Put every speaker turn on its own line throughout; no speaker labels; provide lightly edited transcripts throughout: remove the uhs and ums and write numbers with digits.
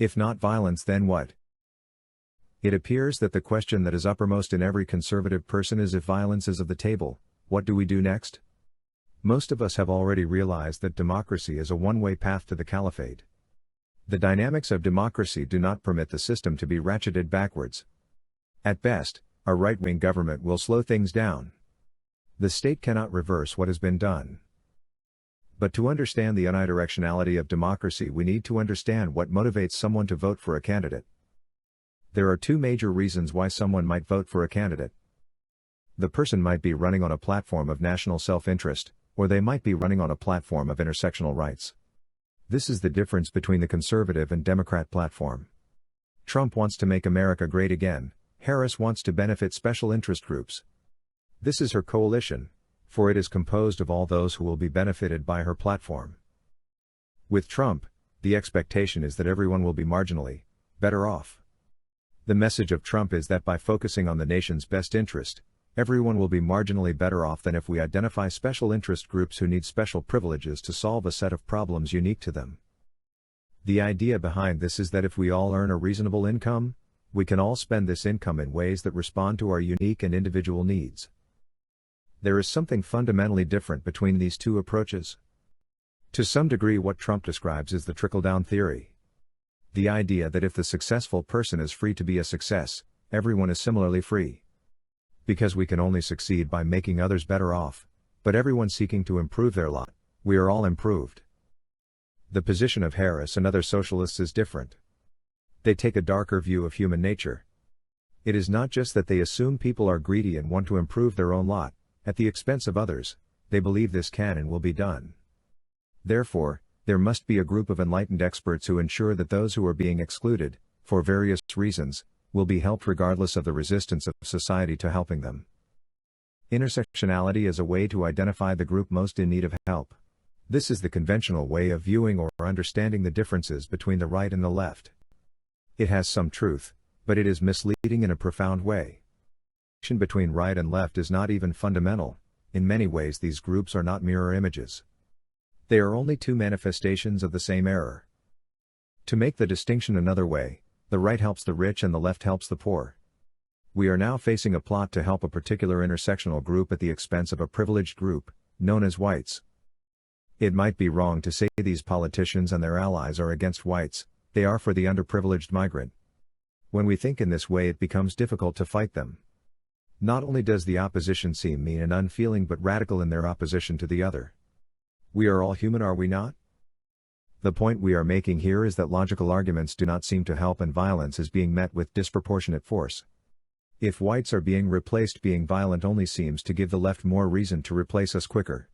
If not violence, then what? It appears that the question that is uppermost in every conservative person is, if violence is of the table, what do we do next? Most of us have already realized that democracy is a one-way path to the caliphate. The dynamics of democracy do not permit the system to be ratcheted backwards. At best, a right-wing government will slow things down. The state cannot reverse what has been done. But to understand the unidirectionality of democracy, we need to understand what motivates someone to vote for a candidate. There are two major reasons why someone might vote for a candidate. The person might be running on a platform of national self-interest, or they might be running on a platform of intersectional rights. This is the difference between the conservative and Democrat platform. Trump wants to make America great again. Harris wants to benefit special interest groups. This is her coalition, for it is composed of all those who will be benefited by her platform. With Trump, the expectation is that everyone will be marginally better off. The message of Trump is that by focusing on the nation's best interest, everyone will be marginally better off than if we identify special interest groups who need special privileges to solve a set of problems unique to them. The idea behind this is that if we all earn a reasonable income, we can all spend this income in ways that respond to our unique and individual needs. There is something fundamentally different between these two approaches. To some degree, what Trump describes is the trickle-down theory. The idea that if the successful person is free to be a success, everyone is similarly free. Because we can only succeed by making others better off, but everyone seeking to improve their lot, we are all improved. The position of Harris and other socialists is different. They take a darker view of human nature. It is not just that they assume people are greedy and want to improve their own lot, at the expense of others, they believe this can and will be done. Therefore, there must be a group of enlightened experts who ensure that those who are being excluded, for various reasons, will be helped regardless of the resistance of society to helping them. Intersectionality is a way to identify the group most in need of help. This is the conventional way of viewing or understanding the differences between the right and the left. It has some truth, but it is misleading in a profound way. The distinction between right and left is not even fundamental. In many ways, these groups are not mirror images. They are only two manifestations of the same error. To make the distinction another way, the right helps the rich and the left helps the poor. We are now facing a plot to help a particular intersectional group at the expense of a privileged group, known as whites. It might be wrong to say these politicians and their allies are against whites, they are for the underprivileged migrant. When we think in this way, it becomes difficult to fight them. Not only does the opposition seem mean and unfeeling, but radical in their opposition to the other. We are all human, are we not? The point we are making here is that logical arguments do not seem to help and violence is being met with disproportionate force. If whites are being replaced, being violent only seems to give the left more reason to replace us quicker.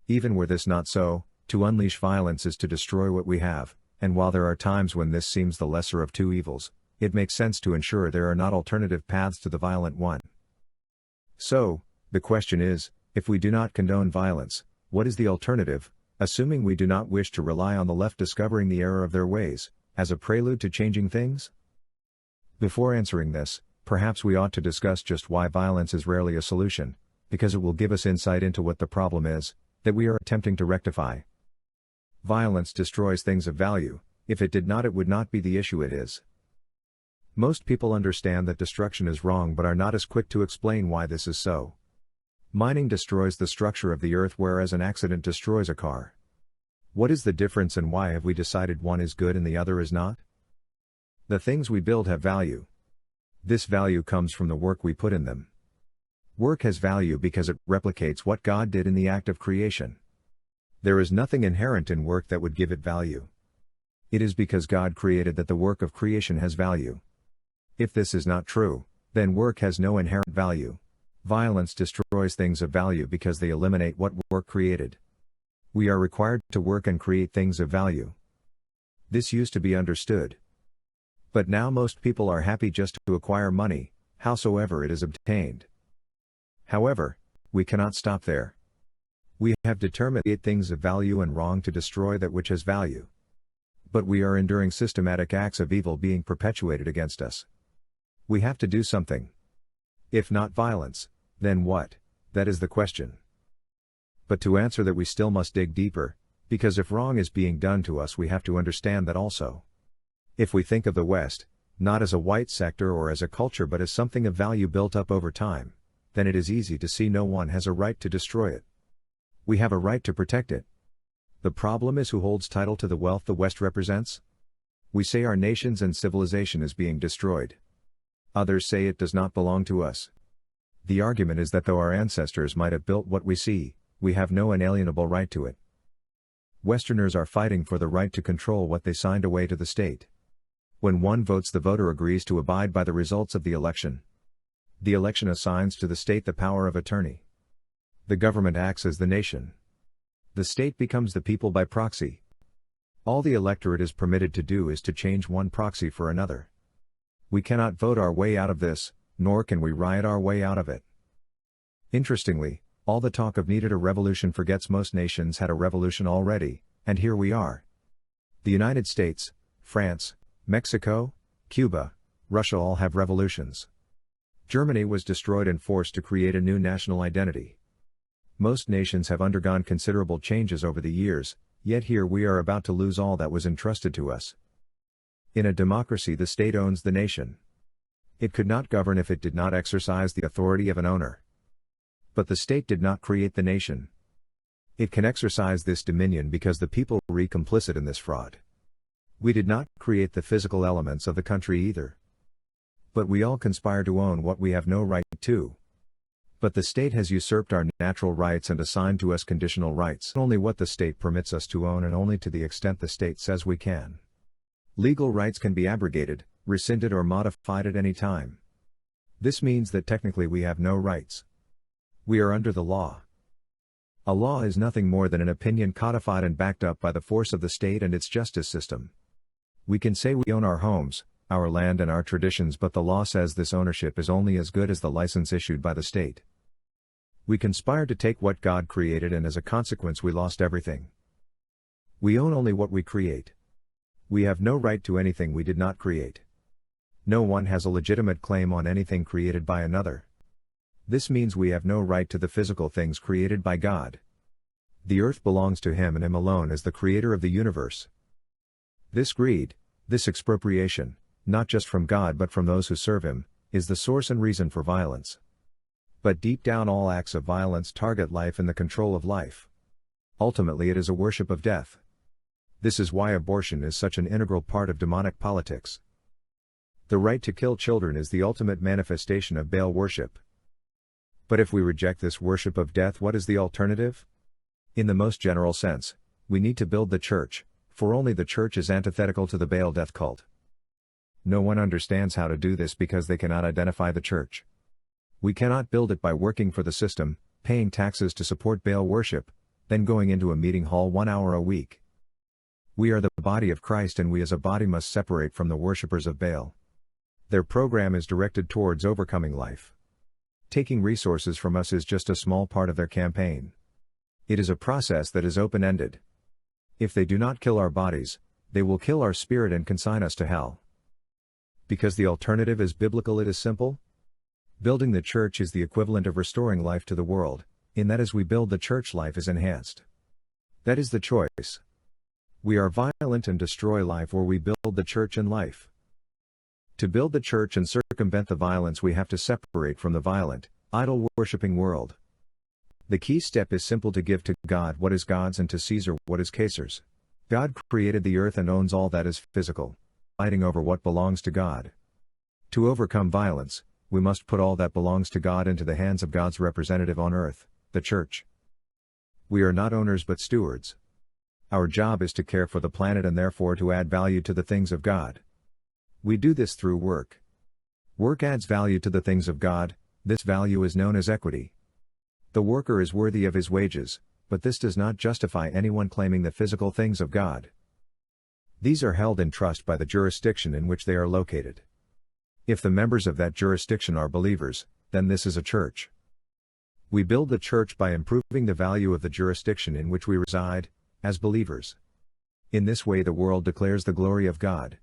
Even were this not so, to unleash violence is to destroy what we have, and while there are times when this seems the lesser of two evils, it makes sense to ensure there are not alternative paths to the violent one. So, the question is, if we do not condone violence, what is the alternative, assuming we do not wish to rely on the left discovering the error of their ways, as a prelude to changing things? Before answering this, perhaps we ought to discuss just why violence is rarely a solution, because it will give us insight into what the problem is that we are attempting to rectify. Violence destroys things of value. If it did not, it would not be the issue it is. Most people understand that destruction is wrong but are not as quick to explain why this is so. Mining destroys the structure of the earth, whereas an accident destroys a car. What is the difference, and why have we decided one is good and the other is not? The things we build have value. This value comes from the work we put in them. Work has value because it replicates what God did in the act of creation. There is nothing inherent in work that would give it value. It is because God created that the work of creation has value. If this is not true, then work has no inherent value. Violence destroys things of value because they eliminate what work created. We are required to work and create things of value. This used to be understood. But now most people are happy just to acquire money, howsoever it is obtained. However, we cannot stop there. We have determined it things of value and wrong to destroy that which has value. But we are enduring systematic acts of evil being perpetuated against us. We have to do something. If not violence, then what? That is the question. But to answer that, we still must dig deeper, because if wrong is being done to us, we have to understand that also. If we think of the West, not as a white sector or as a culture but as something of value built up over time, then it is easy to see no one has a right to destroy it. We have a right to protect it. The problem is who holds title to the wealth the West represents? We say our nations and civilization is being destroyed. Others say it does not belong to us. The argument is that though our ancestors might have built what we see, we have no inalienable right to it. Westerners are fighting for the right to control what they signed away to the state. When one votes, the voter agrees to abide by the results of the election. The election assigns to the state the power of attorney. The government acts as the nation. The state becomes the people by proxy. All the electorate is permitted to do is to change one proxy for another. We cannot vote our way out of this, nor can we riot our way out of it. Interestingly, all the talk of needed a revolution forgets most nations had a revolution already, and here we are. The United States, France, Mexico, Cuba, Russia all have revolutions. Germany was destroyed and forced to create a new national identity. Most nations have undergone considerable changes over the years, yet here we are about to lose all that was entrusted to us. In a democracy, the state owns the nation. It could not govern if it did not exercise the authority of an owner. But the state did not create the nation. It can exercise this dominion because the people were complicit in this fraud. We did not create the physical elements of the country either. But we all conspire to own what we have no right to. But the state has usurped our natural rights and assigned to us conditional rights. Only what the state permits us to own and only to the extent the state says we can. Legal rights can be abrogated, rescinded or modified at any time. This means that technically we have no rights. We are under the law. A law is nothing more than an opinion codified and backed up by the force of the state and its justice system. We can say we own our homes, our land and our traditions, but the law says this ownership is only as good as the license issued by the state. We conspired to take what God created and as a consequence we lost everything. We own only what we create. We have no right to anything we did not create. No one has a legitimate claim on anything created by another. This means we have no right to the physical things created by God. The earth belongs to Him and Him alone as the creator of the universe. This greed, this expropriation, not just from God but from those who serve Him, is the source and reason for violence. But deep down all acts of violence target life and the control of life. Ultimately it is a worship of death. This is why abortion is such an integral part of demonic politics. The right to kill children is the ultimate manifestation of Baal worship. But if we reject this worship of death, what is the alternative? In the most general sense, we need to build the church, for only the church is antithetical to the Baal death cult. No one understands how to do this because they cannot identify the church. We cannot build it by working for the system, paying taxes to support Baal worship, then going into a meeting hall 1 hour a week. We are the body of Christ and we as a body must separate from the worshippers of Baal. Their program is directed towards overcoming life. Taking resources from us is just a small part of their campaign. It is a process that is open-ended. If they do not kill our bodies, they will kill our spirit and consign us to hell. Because the alternative is biblical, it is simple. Building the church is the equivalent of restoring life to the world, in that as we build the church, life is enhanced. That is the choice. We are violent and destroy life, or we build the church and life. To build the church and circumvent the violence, we have to separate from the violent, idol-worshipping world. The key step is simple: to give to God what is God's and to Caesar what is Caesar's. God created the earth and owns all that is physical, fighting over what belongs to God. To overcome violence, we must put all that belongs to God into the hands of God's representative on earth, the church. We are not owners but stewards. Our job is to care for the planet and therefore to add value to the things of God. We do this through work. Work adds value to the things of God. This value is known as equity. The worker is worthy of his wages, but this does not justify anyone claiming the physical things of God. These are held in trust by the jurisdiction in which they are located. If the members of that jurisdiction are believers, then this is a church. We build the church by improving the value of the jurisdiction in which we reside, as believers. In this way the world declares the glory of God.